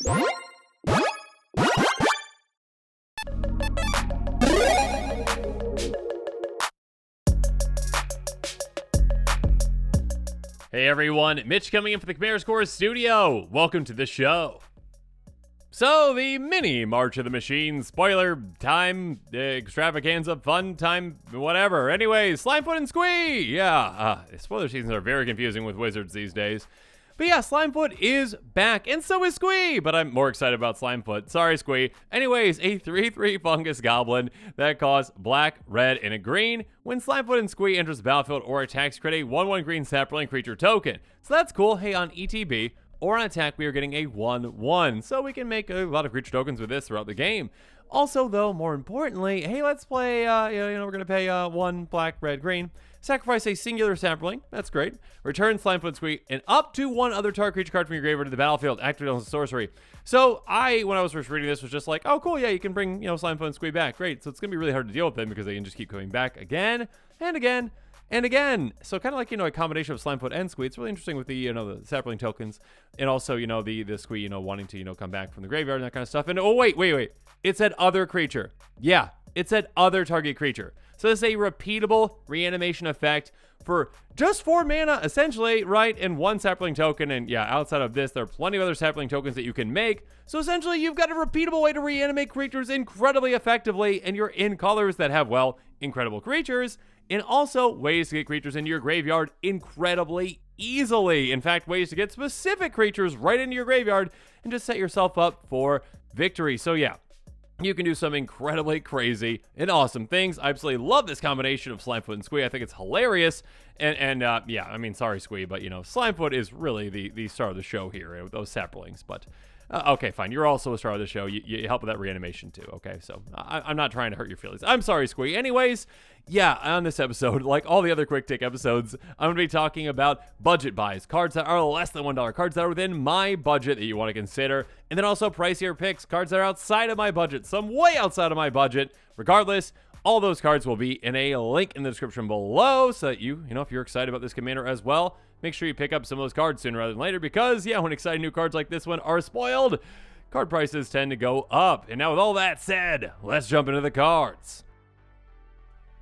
Hey everyone, Mitch coming in for the Commander Scores studio. Welcome to the show. So, the mini March of the Machines, spoiler time, extravaganza, fun time, whatever. Anyways, Slimefoot and Squee! Yeah, spoiler seasons are very confusing with Wizards these days. But yeah, Slimefoot is back, and so is Squee, but I'm more excited about Slimefoot. Sorry, Squee. Anyways, a 3/3 fungus goblin that costs black, red, and a green. When Slimefoot and Squee enters the battlefield or attacks, create a 1/1 green sapling creature token. So that's cool. Hey, on ETB or on attack, we are getting a 1/1. So we can make a lot of creature tokens with this throughout the game. Also, though, more importantly, hey, let's play, we're going to pay 1 black, red, green. Sacrifice a singular sapling. That's great. Return Slimefoot and Squee and up to 1 other target creature card from your graveyard to the battlefield. Activate on sorcery. So when I was first reading this, was just like, oh, cool, yeah, you can bring, Slimefoot and Squee back. Great. So it's going to be really hard to deal with them because they can just keep coming back again and again and again. So kind of like, a combination of Slimefoot and Squee. It's really interesting with the, the sapling tokens and also, the Squee, wanting to, come back from the graveyard and that kind of stuff. And oh, wait. It said other creature. Yeah, it said other target creature. So this is a repeatable reanimation effect for just 4 mana, essentially, right? And 1 sapling token. And yeah, outside of this, there are plenty of other sapling tokens that you can make. So essentially, you've got a repeatable way to reanimate creatures incredibly effectively. And you're in colors that have, well, incredible creatures. And also ways to get creatures into your graveyard incredibly easily. In fact, ways to get specific creatures right into your graveyard and just set yourself up for victory. So yeah. You can do some incredibly crazy and awesome things. I absolutely love this combination of Slimefoot and Squee. I think it's hilarious. And yeah, I mean, sorry, Squee, but, Slimefoot is really the star of the show here with those saplings. But, okay, fine. You're also a star of the show. You help with that reanimation, too, okay? So I'm not trying to hurt your feelings. I'm sorry, Squee. Anyways, yeah, on this episode, like all the other Quick Take episodes, I'm going to be talking about budget buys, cards that are less than $1, cards that are within my budget that you want to consider, and then also pricier picks, cards that are outside of my budget, some way outside of my budget. Regardless, all those cards will be in a link in the description below, so that you if you're excited about this commander as well, make sure you pick up some of those cards sooner rather than later, because, yeah, when exciting new cards like this one are spoiled, card prices tend to go up. And now with all that said, let's jump into the cards.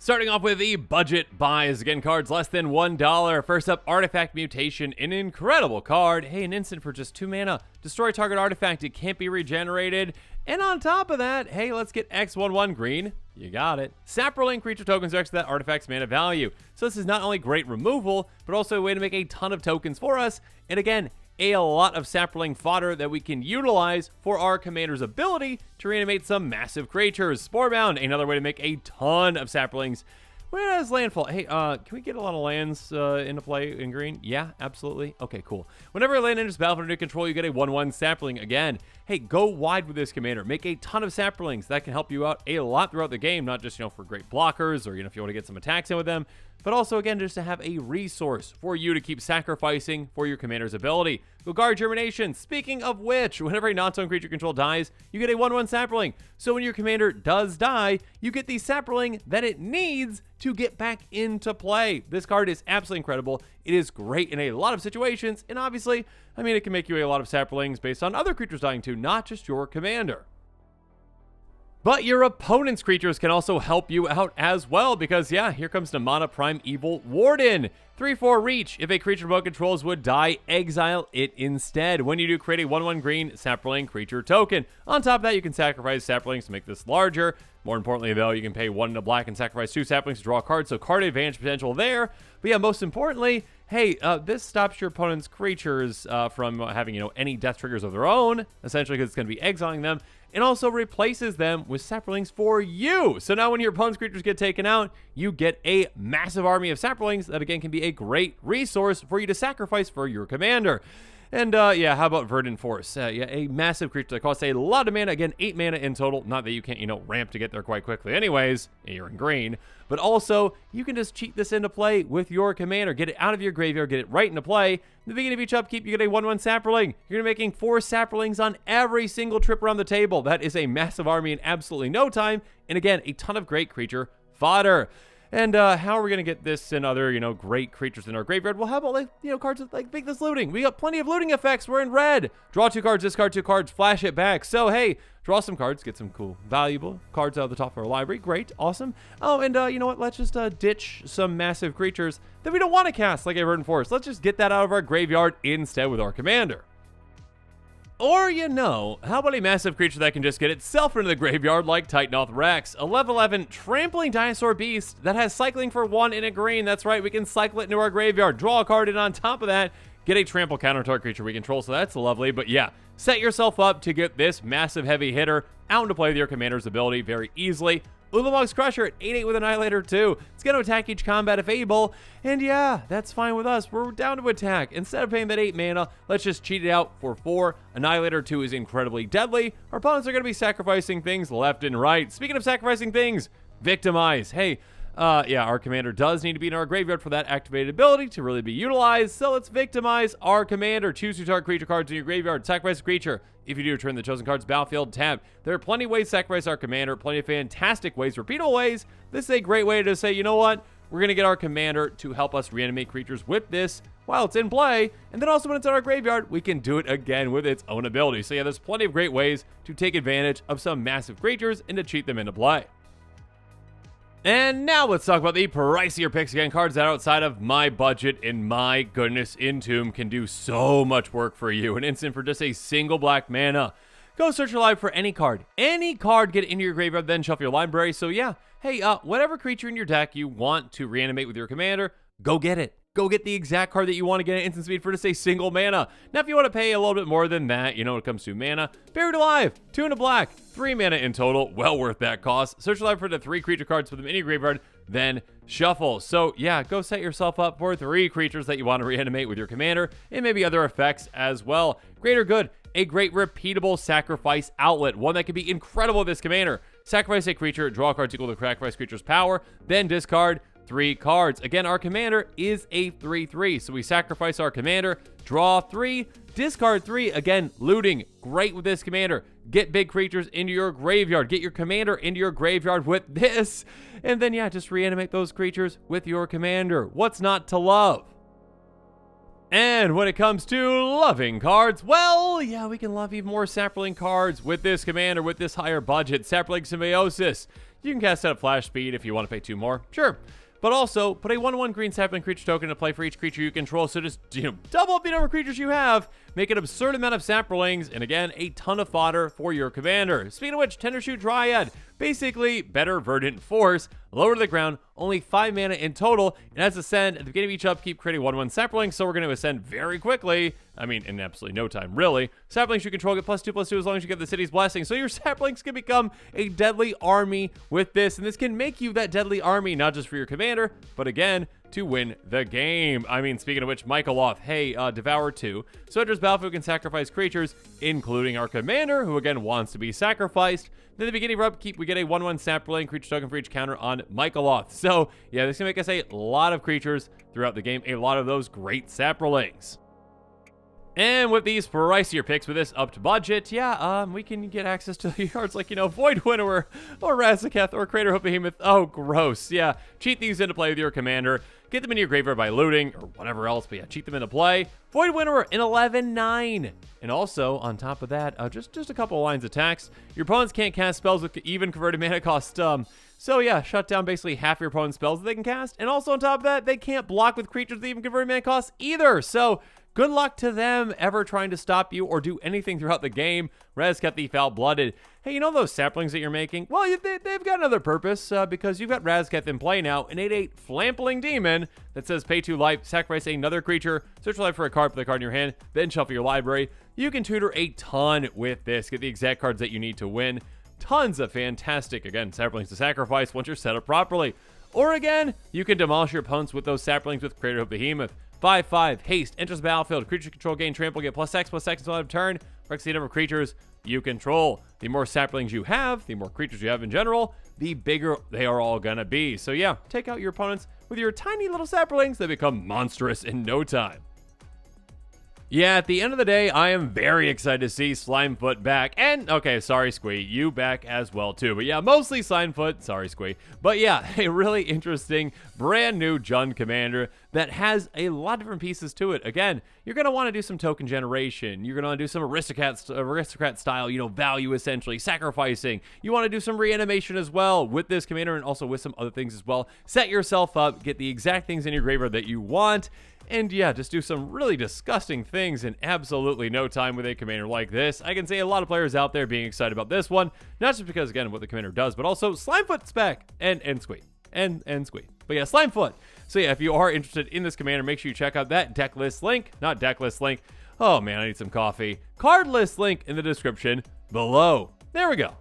Starting off with the budget buys. Again, cards less than $1. First up, Artifact Mutation, an incredible card. Hey, an instant for just 2 mana. Destroy target artifact. It can't be regenerated. And on top of that, hey, let's get X11 green. You got it. Sapling creature tokens are extra that artifact's mana value. So this is not only great removal, but also a way to make a ton of tokens for us. And again, a lot of sapling fodder that we can utilize for our commander's ability to reanimate some massive creatures. Sporebound, another way to make a ton of saplings. Where is landfall? Hey, can we get a lot of lands into play in green? Yeah, absolutely. Okay, cool. Whenever a land enters battlefield under control, you get a 1/1 sapling again. Hey, go wide with this commander. Make a ton of saplings. That can help you out a lot throughout the game, not just, for great blockers or, if you want to get some attacks in with them, but also, again, just to have a resource for you to keep sacrificing for your commander's ability. Go guard Germination. Speaking of which, whenever a non-token creature control dies, you get a 1/1 sapling. So when your commander does die, you get the sapling that it needs to get back into play. This card is absolutely incredible. It is great in a lot of situations, and obviously, it can make you a lot of saplings based on other creatures dying too, not just your commander. But your opponent's creatures can also help you out as well, because, yeah, here comes the Mana Primeval Warden. 3/4 reach. If a creature opponent controls would die, exile it instead. When you do, create a 1/1 green sapling creature token. On top of that, you can sacrifice saplings to make this larger. More importantly, though, you can pay 1 into black and sacrifice 2 saplings to draw a card, so card advantage potential there. But yeah, most importantly, hey, this stops your opponent's creatures from having, any death triggers of their own, essentially, because it's going to be exiling them, and also replaces them with saplings for you. So now when your opponent's creatures get taken out, you get a massive army of saplings that, again, can be a great resource for you to sacrifice for your commander. And, yeah, how about Verdant Force? Yeah, a massive creature that costs a lot of mana. Again, 8 mana in total. Not that you can't, ramp to get there quite quickly anyways. You're in green. But also, you can just cheat this into play with your commander. Get it out of your graveyard. Get it right into play. In the beginning of each upkeep, you get a 1/1 sapling. You're going to be making 4 saplings on every single trip around the table. That is a massive army in absolutely no time. And again, a ton of great creature fodder. And how are we going to get this and other, great creatures in our graveyard? Well, how about, cards with, make this looting? We got plenty of looting effects. We're in red. Draw 2 cards, discard 2 cards, flash it back. So, hey, draw some cards, get some cool, valuable cards out of the top of our library. Great, awesome. Oh, and you know what? Let's just ditch some massive creatures that we don't want to cast, like a Verdant Forest. Let's just get that out of our graveyard instead with our commander. Or, how about a massive creature that can just get itself into the graveyard like Titanoth Rex, a level 11 trampling dinosaur beast that has cycling for 1 in a green. That's right, we can cycle it into our graveyard, draw a card, and on top of that, get a trample counter to our creature we control, so that's lovely. But yeah, set yourself up to get this massive heavy hitter out into play with your commander's ability very easily. Ulamog's Crusher at 8/8 with Annihilator 2. It's going to attack each combat if able, and yeah, that's fine with us. We're down to attack. Instead of paying that 8 mana, let's just cheat it out for 4. Annihilator 2 is incredibly deadly. Our opponents are going to be sacrificing things left and right. Speaking of sacrificing things, Victimize. Hey, our commander does need to be in our graveyard for that activated ability to really be utilized, so let's Victimize our commander. Choose 2 target creature cards in your graveyard. Sacrifice a creature. If you do, return the chosen card's battlefield tab. There are plenty of ways to sacrifice our commander, plenty of fantastic ways, repeatable ways. This is a great way to say, you know what? We're going to get our commander to help us reanimate creatures with this while it's in play, and then also when it's in our graveyard, we can do it again with its own ability. So yeah, there's plenty of great ways to take advantage of some massive creatures and to cheat them into play. And now let's talk about the pricier picks. Again, cards that are outside of my budget, and my goodness, Entomb can do so much work for you. An instant for just a single black mana. Go search your library for any card. Any card, get into your graveyard, then shuffle your library. So yeah, hey, whatever creature in your deck you want to reanimate with your commander, go get it. Go get the exact card that you want to get at instant speed for just a single mana. Now, if you want to pay a little bit more than that, when it comes to mana, Buried Alive, 2 in a black, 3 mana in total, well worth that cost. Search your library for the 3 creature cards, put them in your graveyard, then shuffle. So yeah, go set yourself up for 3 creatures that you want to reanimate with your commander, and maybe other effects as well. Greater Good, a great repeatable sacrifice outlet, one that can be incredible with this commander. Sacrifice a creature, draw cards equal to the sacrifice creature's power, then discard 3 cards. Again, our commander is a 3/3, so we sacrifice our commander, draw 3, discard 3. Again, looting, great with this commander. Get big creatures into your graveyard. Get your commander into your graveyard with this, and then yeah, just reanimate those creatures with your commander. What's not to love? And when it comes to loving cards, well, yeah, we can love even more sapling cards with this commander, with this higher budget. Sapling Symbiosis. You can cast at flash speed if you want to pay 2 more. Sure. But also, put a 1/1 green sapling creature token to play for each creature you control, so just, double up the number of creatures you have, make an absurd amount of saplings, and again, a ton of fodder for your commander. Speaking of which, Tendershoot Dryad, basically better Verdant Force, lower to the ground, only 5 mana in total, and as Ascend, at the beginning of each upkeep, creating 1/1 sapling, so we're going to Ascend very quickly. I mean, in absolutely no time, really. Saplings you control get +2/+2 as long as you get the city's blessing, so your saplings can become a deadly army with this, and this can make you that deadly army, not just for your commander, but again, to win the game. I mean, speaking of which, Michaeloth, hey, Devour 2. So enters battlefield, can sacrifice creatures, including our commander, who again wants to be sacrificed. Then at the beginning of our upkeep, we get a 1/1 sapling creature token for each counter on Michaeloth. So yeah, this can make us a lot of creatures throughout the game, a lot of those great saplings. And with these pricier picks, with this upped budget, yeah, we can get access to the cards like, Void Winnower, or Razaketh, or Crater Hope Behemoth. Oh, gross. Yeah, cheat these into play with your commander. Get them in your graveyard by looting, or whatever else, but yeah, cheat them into play. Void Winnower, an 11/9. And also, on top of that, just a couple of lines of text. Your opponents can't cast spells with even converted mana cost. So yeah, shut down basically half your opponent's spells that they can cast. And also on top of that, they can't block with creatures with even converted mana costs either. So good luck to them ever trying to stop you or do anything throughout the game. Razaketh the Foul-Blooded. Hey, those saplings that you're making? Well, they've got another purpose because you've got Razaketh in play now, an 8/8 Flampling Demon that says pay 2 life, sacrifice another creature, search for life for a card, put the card in your hand, then shuffle your library. You can tutor a ton with this. Get the exact cards that you need to win. Tons of fantastic, again, saplings to sacrifice once you're set up properly. Or again, you can demolish your opponents with those saplings with Crater Hope Behemoth. 5/5, haste, enters the battlefield, creature control, gain trample, get +X/+X until end of turn, breaks the number of creatures you control. The more saplings you have, the more creatures you have in general, the bigger they are all gonna be. So yeah, take out your opponents with your tiny little saplings that become monstrous in no time. Yeah, at the end of the day, I am very excited to see Slimefoot back. And, okay, sorry, Squee, you back as well, too. But yeah, mostly Slimefoot, sorry, Squee. But yeah, a really interesting, brand new Jund commander that has a lot of different pieces to it. Again, you're going to want to do some token generation. You're going to want to do some aristocrat style, value essentially, sacrificing. You want to do some reanimation as well with this commander and also with some other things as well. Set yourself up, get the exact things in your graveyard that you want. And yeah, just do some really disgusting things in absolutely no time with a commander like this. I can see a lot of players out there being excited about this one, not just because, again, what the commander does, but also Slimefoot's back, and Squee, and Squee. But yeah, Slimefoot. So yeah, if you are interested in this commander, make sure you check out that deck list link, not deck list link. Oh man, I need some coffee. Card list link in the description below. There we go.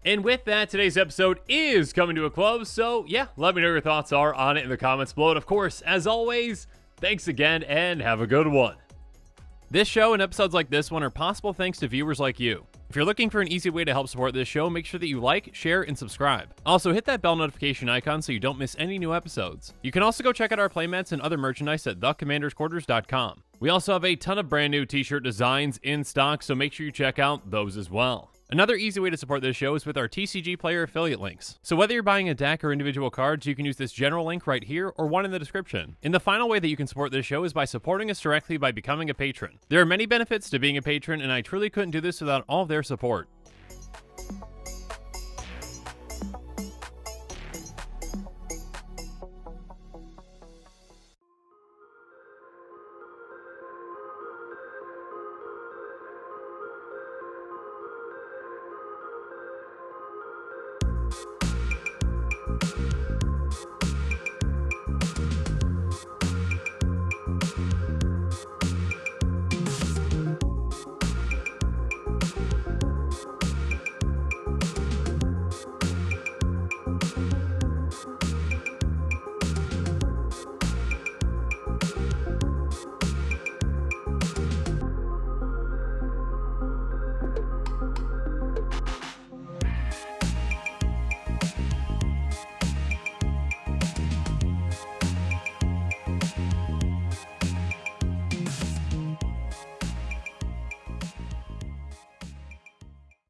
And with that, today's episode is coming to a close, so yeah, let me know your thoughts are on it in the comments below. And of course, as always, thanks again and have a good one. This show and episodes like this one are possible thanks to viewers like you. If you're looking for an easy way to help support this show, make sure that you like, share, and subscribe. Also, hit that bell notification icon so you don't miss any new episodes. You can also go check out our playmats and other merchandise at thecommandersquarters.com. We also have a ton of brand new t-shirt designs in stock, so make sure you check out those as well. Another easy way to support this show is with our TCG Player affiliate links. So whether you're buying a deck or individual cards, you can use this general link right here or one in the description. And the final way that you can support this show is by supporting us directly by becoming a patron. There are many benefits to being a patron, and I truly couldn't do this without all of their support.